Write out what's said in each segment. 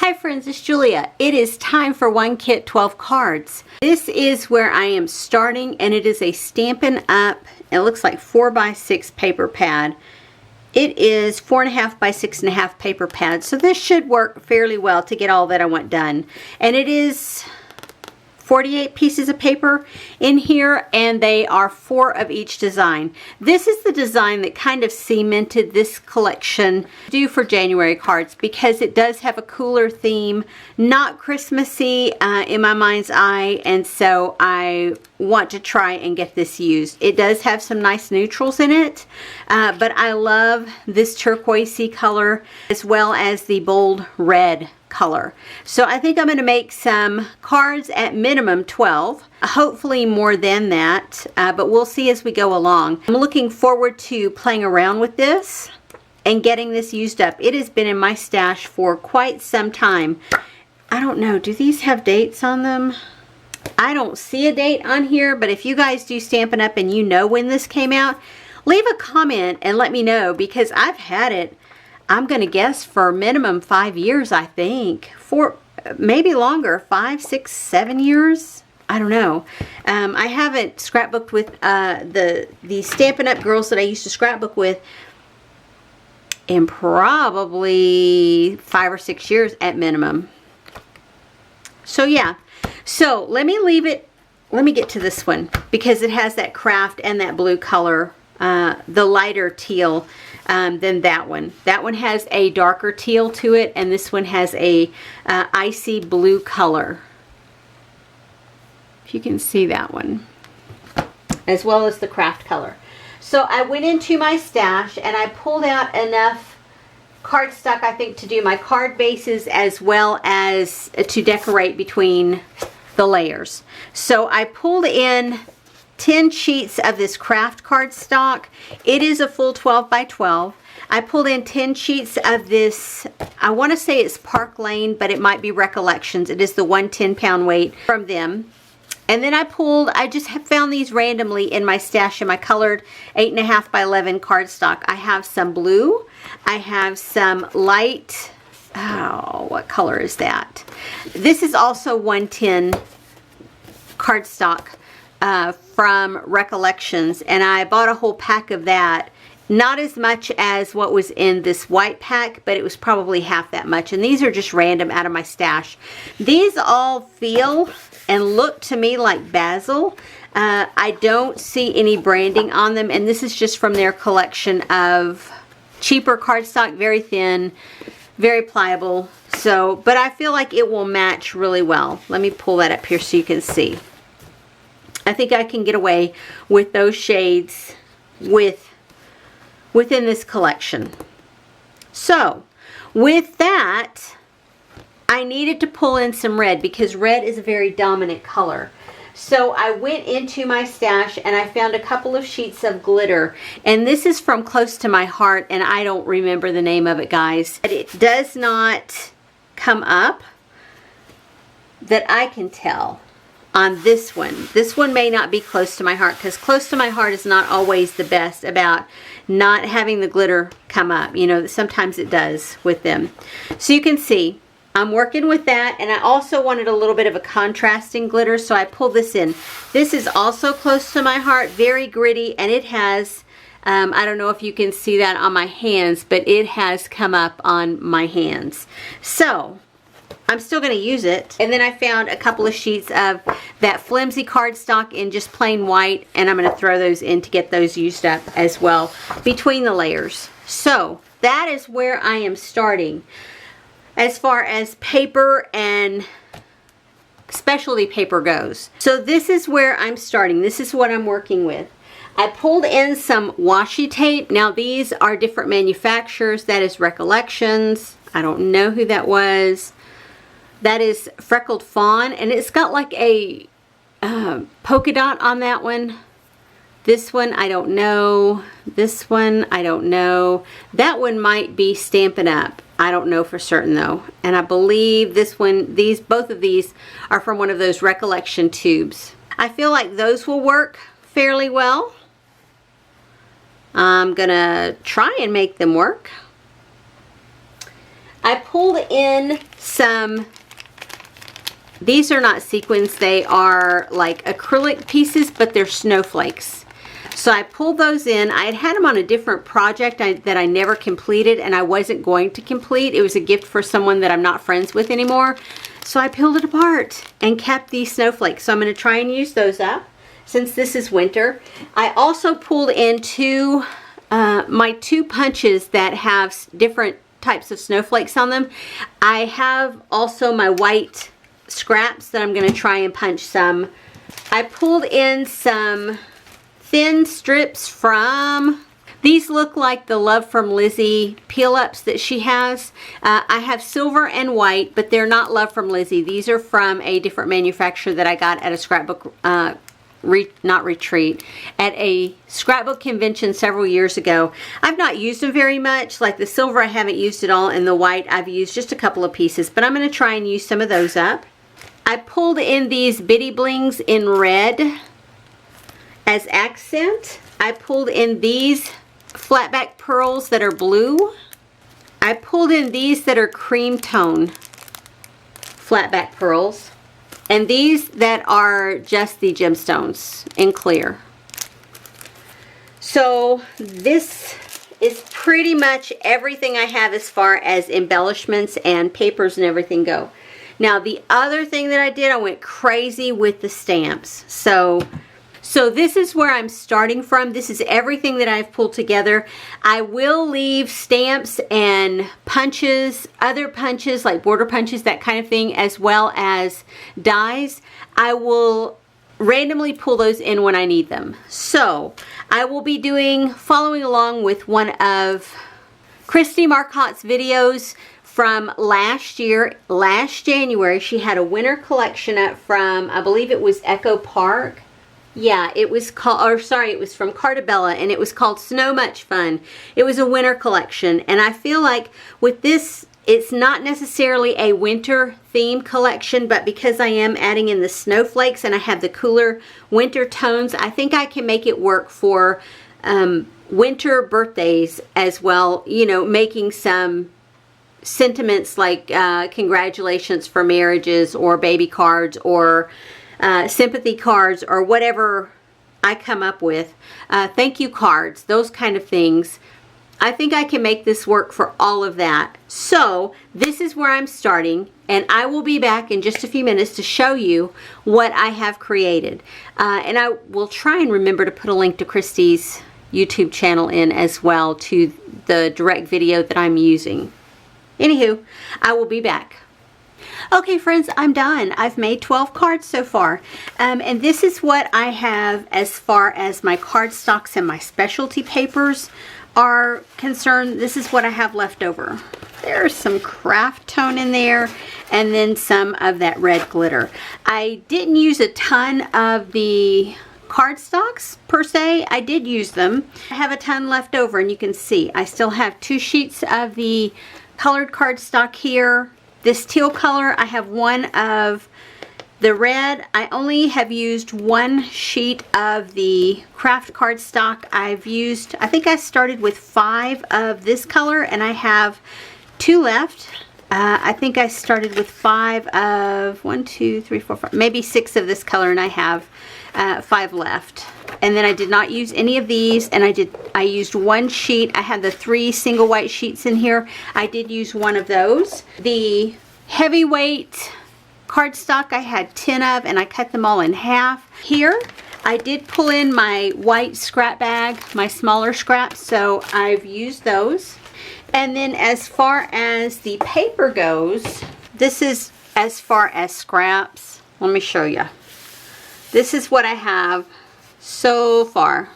Hi friends, it's Julia. It is time for one kit 12 cards. This is where I am starting, and it is a Stampin' Up. It looks like 4x6 paper pad. It is 4.5 by 6.5 paper pad, so this should work fairly well to get all that I want done. And it is 48 pieces of paper in here, and they are 4 of each design. This is the design that kind of cemented this collection due for January cards, because it does have a cooler theme, not Christmassy in my mind's eye, and so I want to try and get this used. It does have some nice neutrals in it, but I love this turquoisey color as well as the bold red color. So I think I'm going to make some cards at minimum 12, hopefully more than that, but we'll see as we go along. I'm looking forward to playing around with this and getting this used up. It has been in my stash for quite some time. I don't know, do these have dates on them? I don't see a date on here, but if you guys do Stampin' Up and you know when this came out, leave a comment and let me know, because I've had it, I'm going to guess, for minimum 5 years, I think. For maybe longer, 5, 6, 7 years. I don't know. I haven't scrapbooked with the Stampin' Up girls that I used to scrapbook with in probably 5 or 6 years at minimum. So yeah. So let me leave it. Let me get to this one, because it has that craft and that blue color, the lighter teal than that one. That one has a darker teal to it, and this one has a icy blue color. If you can see that one, as well as the craft color. So I went into my stash and I pulled out enough cardstock, I think, to do my card bases as well as to decorate between the layers. So I pulled in 10 sheets of this craft cardstock. It is a full 12 by 12. I pulled in 10 sheets of this, I want to say it's Park Lane, but it might be Recollections. It is the 110-pound weight from them. And then I just have found these randomly in my stash in my colored 8.5 by 11 cardstock. I have some blue. I have some light, oh, what color is that? This is also 110 cardstock from Recollections, and I bought a whole pack of that. Not as much as what was in this white pack, but it was probably half that much. And these are just random out of my stash. These all feel and look to me like basil. I don't see any branding on them, and this is just from their collection of cheaper cardstock, very thin, very pliable. So, but I feel like it will match really well. Let me pull that up here so you can see. I think I can get away with those shades within this collection. So with that, I needed to pull in some red, because red is a very dominant color. So I went into my stash and I found a couple of sheets of glitter, and this is from Close to My Heart, and I don't remember the name of it, guys. But it does not come up that I can tell on this one. This one may not be Close to My Heart, because Close to My Heart is not always the best about not having the glitter come up. You know, sometimes it does with them. So you can see I'm working with that, and I also wanted a little bit of a contrasting glitter, so I pulled this in. This is also Close to My Heart, very gritty, and it has, I don't know if you can see that on my hands, but it has come up on my hands. So I'm still going to use it. And then I found a couple of sheets of that flimsy cardstock in just plain white, and I'm going to throw those in to get those used up as well between the layers. So that is where I am starting as far as paper and specialty paper goes. So this is where I'm starting. This is what I'm working with. I pulled in some washi tape. Now these are different manufacturers. That is Recollections. I don't know who that was. That is Freckled Fawn, and it's got like a polka dot on that one. This one, I don't know. This one, I don't know. That one might be Stampin' Up. I don't know for certain though. And I believe this one, both of these are from one of those Recollection tubes. I feel like those will work fairly well. I'm gonna try and make them work. I pulled in some, these are not sequins, they are like acrylic pieces, but they're snowflakes. So I pulled those in. I had them on a different project that I never completed, and I wasn't going to complete. It was a gift for someone that I'm not friends with anymore. So I peeled it apart and kept these snowflakes. So I'm going to try and use those up since this is winter. I also pulled in my two punches that have different types of snowflakes on them. I have also my white scraps that I'm going to try and punch some. I pulled in some thin strips from, these look like the Love from Lizzie peel-ups that she has. I have silver and white, but they're not Love from Lizzie. These are from a different manufacturer that I got at a scrapbook, at a scrapbook convention several years ago. I've not used them very much. Like the silver, I haven't used it all, and the white, I've used just a couple of pieces, but I'm going to try and use some of those up. I pulled in these bitty blings in red as accent. I pulled in these flatback pearls that are blue. I pulled in these that are cream tone flatback pearls. And these that are just the gemstones in clear. So this is pretty much everything I have as far as embellishments and papers and everything go. Now the other thing that I did, I went crazy with the stamps. So this is where I'm starting from. This is everything that I've pulled together. I will leave stamps and punches, other punches like border punches, that kind of thing, as well as dies. I will randomly pull those in when I need them. So I will be following along with one of Christy Marcotte's videos from last year, last January. She had a winter collection up from, I believe it was Echo Park. Yeah, it was called, or sorry, it was from Cartabella, and it was called Snow Much Fun. It was a winter collection, and I feel like with this, it's not necessarily a winter theme collection, but because I am adding in the snowflakes and I have the cooler winter tones, I think I can make it work for winter birthdays as well. You know, making some sentiments like congratulations for marriages, or baby cards, or sympathy cards, or whatever I come up with, thank you cards, those kind of things. I think I can make this work for all of that. So this is where I'm starting, and I will be back in just a few minutes to show you what I have created. And I will try and remember to put a link to Christy's YouTube channel in as well, to the direct video that I'm using. Anywho, I will be back. Okay friends, I'm done. I've made 12 cards so far. And this is what I have as far as my cardstocks and my specialty papers are concerned. This is what I have left over. There's some craft tone in there, and then some of that red glitter. I didn't use a ton of the cardstocks per se. I did use them. I have a ton left over, and you can see I still have 2 sheets of the colored cardstock here. This teal color, I have one of the red. I only have used 1 sheet of the craft cardstock. I've used, I think I started with 5 of this color, and I have 2 left. I think I started with 5 of 1, 2, 3, 4, 5, maybe 6 of this color, and I have 5 left. And then I did not use any of these, and I used 1 sheet. I had the 3 single white sheets in here. I did use 1 of those. The heavyweight cardstock I had 10 of, and I cut them all in half. Here I did pull in my white scrap bag, my smaller scraps, so I've used those. And then as far as the paper goes, this is as far as scraps. Let me show you. This is what I have so far.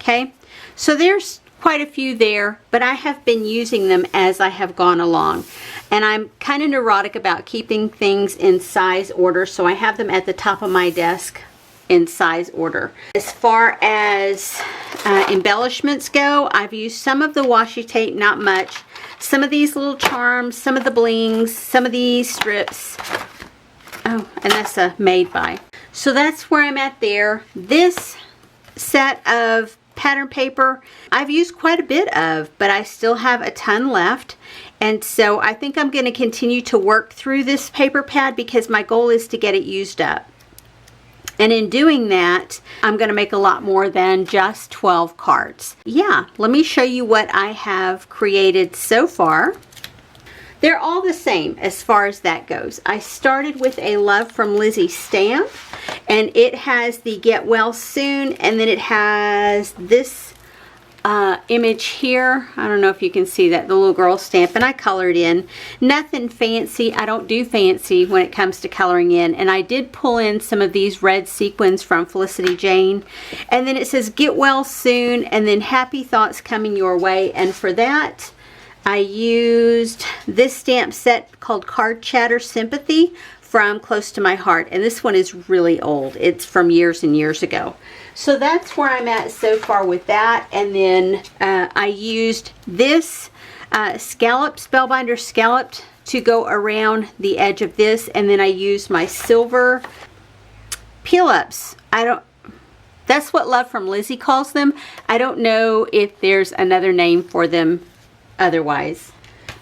Okay, so there's quite a few there, but I have been using them as I have gone along. And I'm kind of neurotic about keeping things in size order, so I have them at the top of my desk in size order. As far as embellishments go, I've used some of the washi tape, not much. Some of these little charms, some of the blings, some of these strips. Oh, and that's a made by. So that's where I'm at there. This set of pattern paper I've used quite a bit of, but I still have a ton left. And so I think I'm going to continue to work through this paper pad because my goal is to get it used up. And in doing that, I'm going to make a lot more than just 12 cards. Yeah, let me show you what I have created so far. They're all the same as far as that goes. I started with a Love from Lizzie stamp, and it has the Get Well Soon, and then it has this image here. I don't know if you can see that, the little girl stamp, and I colored in. Nothing fancy. I don't do fancy when it comes to coloring in, and I did pull in some of these red sequins from Felicity Jane. And then it says Get Well Soon, and then Happy Thoughts Coming Your Way, and for that I used this stamp set called Card Chatter Sympathy from Close to My Heart, and this one is really old. It's from years and years ago. So that's where I'm at so far with that. And then I used this Spellbinder scalloped to go around the edge of this, and then I used my silver peel-ups. That's what Love from Lizzie calls them. I don't know if there's another name for them otherwise,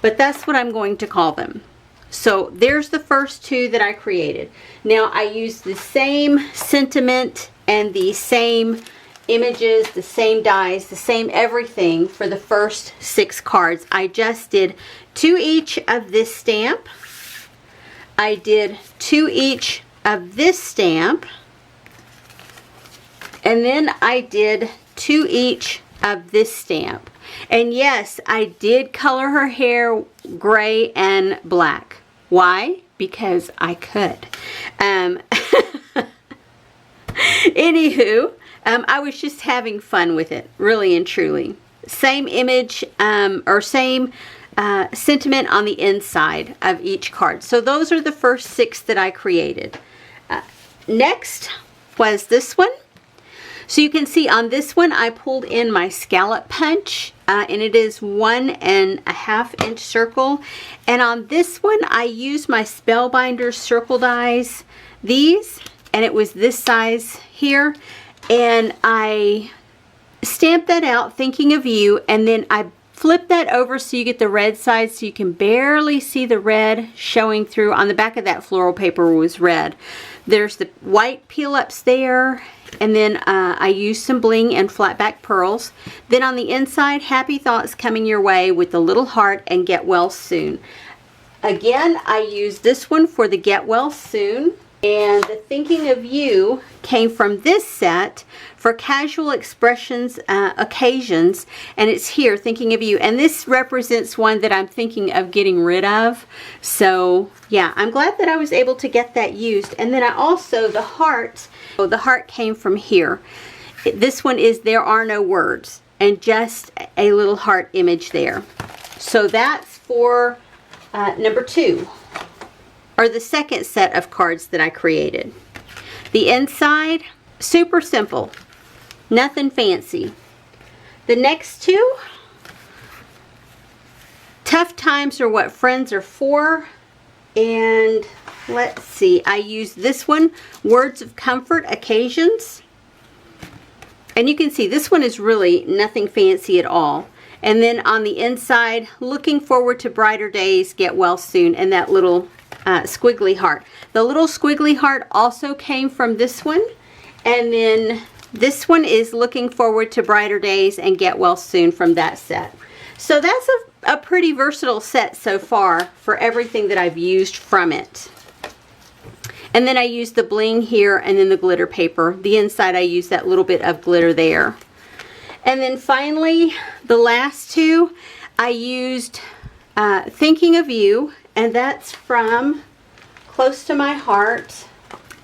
but that's what I'm going to call them. So there's the first two that I created. Now I used the same sentiment and the same images, the same dies, the same everything for the first 6 cards. I just did 2 each of this stamp. I did 2 each of this stamp, and then I did 2 each of this stamp. And yes, I did color her hair gray and black. Why? Because I could. Anywho, I was just having fun with it, really and truly. Same image or same sentiment on the inside of each card. So those are the first 6 that I created. Next was this one. So you can see on this one I pulled in my scallop punch, and it is 1.5 inch circle. And on this one I used my Spellbinder circle dies, these, and it was this size here, and I stamped that out thinking of you, and then I flip that over so you get the red side so you can barely see the red showing through. On the back of that floral paper was red. There's the white peel ups there, and then I used some bling and flat back pearls. Then on the inside, Happy Thoughts Coming Your Way with the little heart and Get Well Soon. Again, I used this one for the Get Well Soon. And the Thinking of You came from this set for casual expressions, occasions, and it's here, Thinking of You. And this represents one that I'm thinking of getting rid of. So yeah, I'm glad that I was able to get that used. And then I also, the heart came from here. This one is There Are No Words, and just a little heart image there. So that's for number 2. Or the second set of cards that I created. The inside, super simple, nothing fancy. The next 2, Tough Times Are What Friends Are For, and let's see, I used this one, Words of Comfort Occasions, and you can see this one is really nothing fancy at all. And then on the inside, Looking Forward to Brighter Days, Get Well Soon, and that little squiggly heart. The little squiggly heart also came from this one, and then this one is Looking Forward to Brighter Days and Get Well Soon from that set. So that's a pretty versatile set so far for everything that I've used from it. And then I used the bling here, and then the glitter paper. The inside I used that little bit of glitter there. And then finally, the last 2, I used Thinking of You, and that's from Close to My Heart,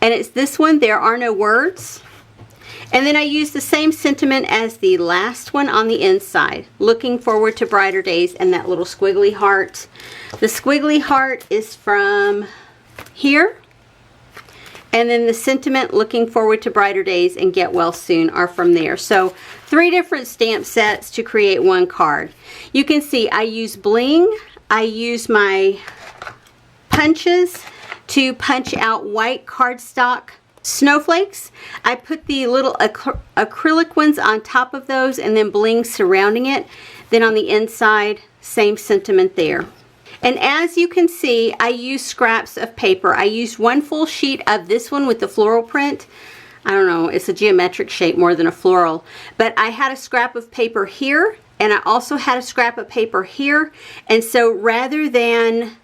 and it's this one, There Are No Words. And then I used the same sentiment as the last one on the inside, Looking Forward to Brighter Days, and that little squiggly heart. The squiggly heart is from here, and then the sentiment, Looking Forward to Brighter Days and Get Well Soon, are from there. So 3 different stamp sets to create 1 card. You can see I use bling, I use my punches to punch out white cardstock snowflakes. I put the little acrylic ones on top of those, and then bling surrounding it. Then on the inside, same sentiment there. And as you can see, I use scraps of paper. I used one full sheet of this one with the floral print. I don't know, it's a geometric shape more than a floral. But I had a scrap of paper here, and I also had a scrap of paper here. And so rather than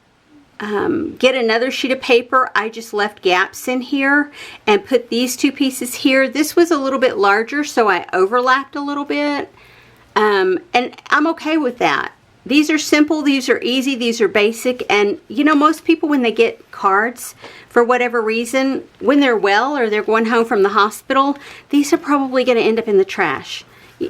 get another sheet of paper, I just left gaps in here and put these two pieces here. This was a little bit larger, so I overlapped a little bit. And I'm okay with that. These are simple, these are easy, these are basic, and you know, most people when they get cards, for whatever reason, when they're well or they're going home from the hospital, these are probably going to end up in the trash.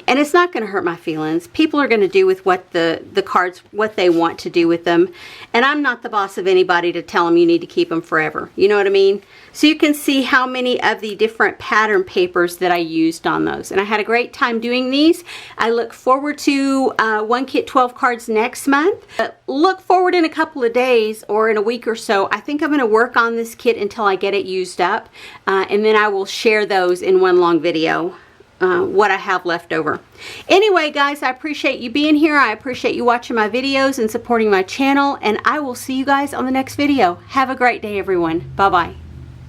And it's not going to hurt my feelings. People are going to do with what the cards, what they want to do with them. And I'm not the boss of anybody to tell them you need to keep them forever. You know what I mean? So you can see how many of the different pattern papers that I used on those. And I had a great time doing these. I look forward to 1 Kit 12 cards next month. Look forward in a couple of days or in a week or so. I think I'm going to work on this kit until I get it used up. And then I will share those in one long video. What I have left over. Anyway, guys, I appreciate you being here. I appreciate you watching my videos and supporting my channel, and I will see you guys on the next video. Have a great day, everyone. Bye-bye.